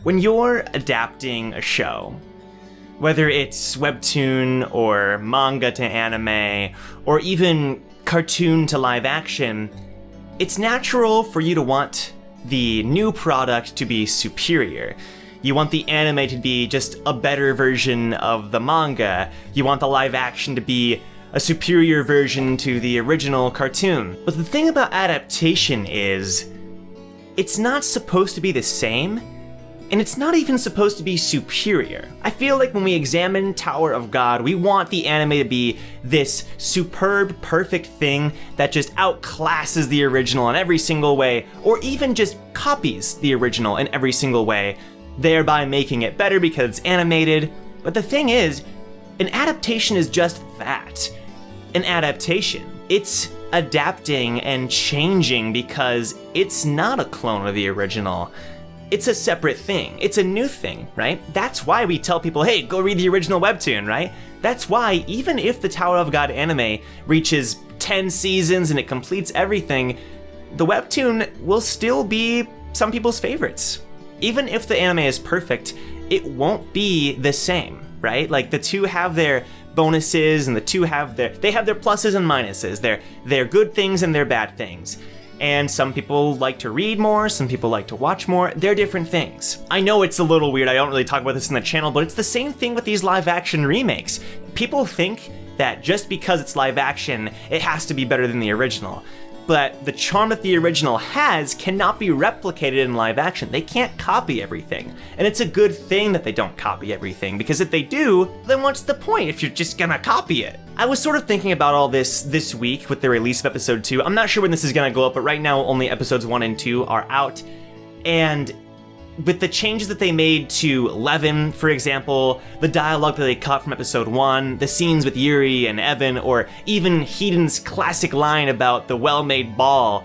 When you're adapting a show, whether it's webtoon or manga to anime, or even cartoon to live action, it's natural for you to want the new product to be superior. You want the anime to be just a better version of the manga. You want the live action to be a superior version to the original cartoon. But the thing about adaptation is, it's not supposed to be the same, and it's not even supposed to be superior. I feel like when we examine Tower of God, we want the anime to be this superb, perfect thing that just outclasses the original in every single way, or even just copies the original in every single way, thereby making it better because it's animated. But the thing is, an adaptation is just that. An adaptation. It's adapting and changing because it's not a clone of the original. It's a separate thing. It's a new thing, right? That's why we tell people, hey, go read the original webtoon, right? That's why even if the Tower of God anime reaches 10 seasons and it completes everything, the webtoon will still be some people's favorites. Even if the anime is perfect, it won't be the same, right? Like the two have their bonuses and the two have their pluses and minuses. They're good things and they're bad things. And some people like to read more, some people like to watch more. They're different things. I know it's a little weird, I don't really talk about this in the channel, but it's the same thing with these live action remakes. People think that just because it's live action, it has to be better than the original. But the charm that the original has cannot be replicated in live action. They can't copy everything. And it's a good thing that they don't copy everything, because if they do, then what's the point if you're just gonna copy it? I was sort of thinking about all this week with the release of episode 2. I'm not sure when this is gonna go up, but right now only episodes 1 and 2 are out. And with the changes that they made to Levin, for example, the dialogue that they cut from episode 1, the scenes with Yuri and Evan, or even Heaton's classic line about the well-made ball,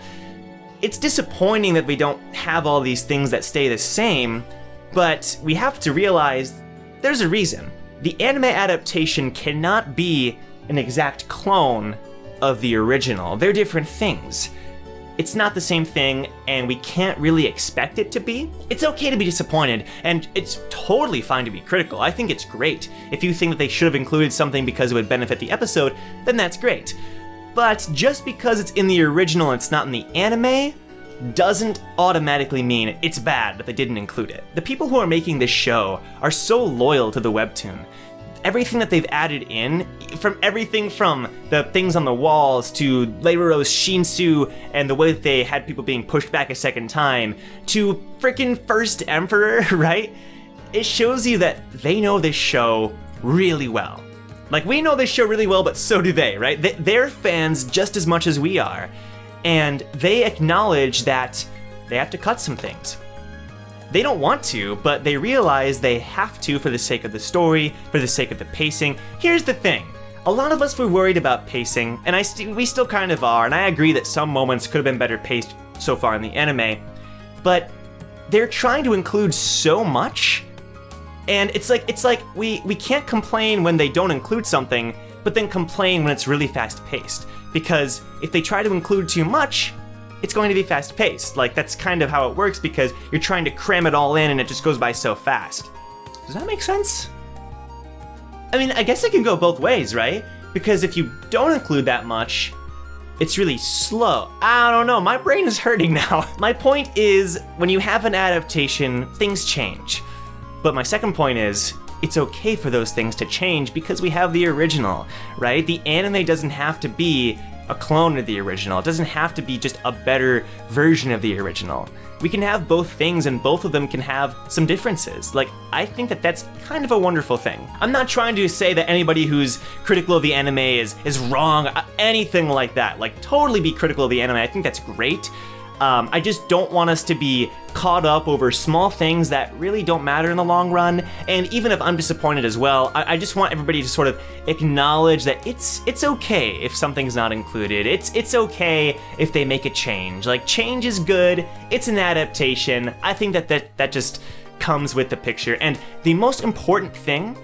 it's disappointing that we don't have all these things that stay the same, but we have to realize there's a reason. The anime adaptation cannot be an exact clone of the original. They're different things. It's not the same thing, and we can't really expect it to be. It's okay to be disappointed, and it's totally fine to be critical. I think it's great. If you think that they should have included something because it would benefit the episode, then that's great. But just because it's in the original and it's not in the anime, doesn't automatically mean it's bad that they didn't include it. The people who are making this show are so loyal to the webtoon. Everything that they've added in, from everything from the things on the walls to Leiruro's Shinsu and the way that they had people being pushed back a second time, to freaking First Emperor, right? It shows you that they know this show really well. Like, we know this show really well, but so do they, right? They're fans just as much as we are. And they acknowledge that they have to cut some things. They don't want to, but they realize they have to for the sake of the story, for the sake of the pacing. Here's the thing. A lot of us were worried about pacing, and we still kind of are, and I agree that some moments could have been better paced so far in the anime, but they're trying to include so much, and it's like we can't complain when they don't include something, but then complain when it's really fast-paced, because if they try to include too much, it's going to be fast-paced. Like, that's kind of how it works, because you're trying to cram it all in and it just goes by so fast. Does that make sense? I mean, I guess it can go both ways, right? Because if you don't include that much, it's really slow. I don't know, my brain is hurting now. My point is, when you have an adaptation, things change. But my second point is, it's okay for those things to change because we have the original, right? The anime doesn't have to be a clone of the original. It doesn't have to be just a better version of the original. We can have both things, and both of them can have some differences. Like, I think that that's kind of a wonderful thing. I'm not trying to say that anybody who's critical of the anime is wrong, anything like that. Like, totally be critical of the anime. I think that's great. I just don't want us to be caught up over small things that really don't matter in the long run. And even if I'm disappointed as well, I just want everybody to sort of acknowledge that it's okay if something's not included. It's okay if they make a change. Like, change is good. It's an adaptation. I think that just comes with the picture. And the most important thing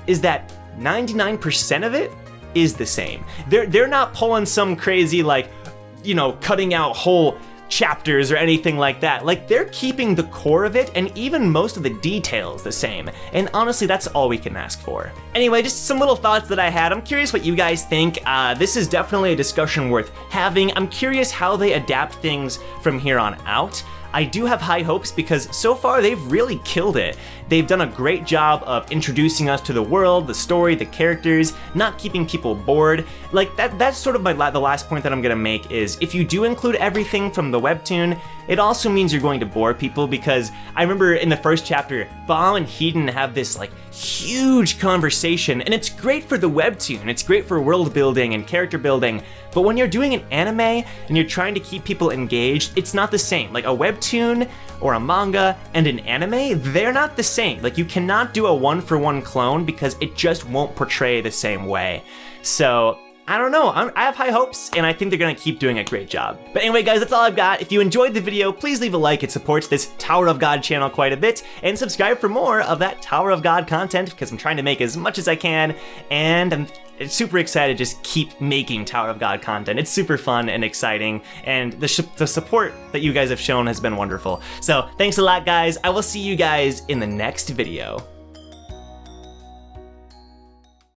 is that 99% of it is the same. They're not pulling some crazy, like, you know, cutting out whole chapters or anything like that. Like, they're keeping the core of it and even most of the details the same. And honestly, that's all we can ask for. Anyway, just some little thoughts that I had. I'm curious what you guys think. This is definitely a discussion worth having. I'm curious how they adapt things from here on out. I do have high hopes because so far they've really killed it. They've done a great job of introducing us to the world, the story, the characters, not keeping people bored. Like, that's sort of the last point that I'm gonna make is if you do include everything from the webtoon, it also means you're going to bore people, because I remember in the first chapter, Baum and Hedon have this like huge conversation, and it's great for the webtoon, it's great for world building and character building, but when you're doing an anime and you're trying to keep people engaged, it's not the same. Like, a webtoon or a manga and an anime, they're not the same. Like, you cannot do a one-for-one clone because it just won't portray the same way. So, I don't know, I have high hopes, and I think they're gonna keep doing a great job. But anyway, guys, that's all I've got. If you enjoyed the video, please leave a like. It supports this Tower of God channel quite a bit, and subscribe for more of that Tower of God content, because I'm trying to make as much as I can, and I'm super excited to just keep making Tower of God content. It's super fun and exciting, and the support that you guys have shown has been wonderful. So, thanks a lot, guys. I will see you guys in the next video.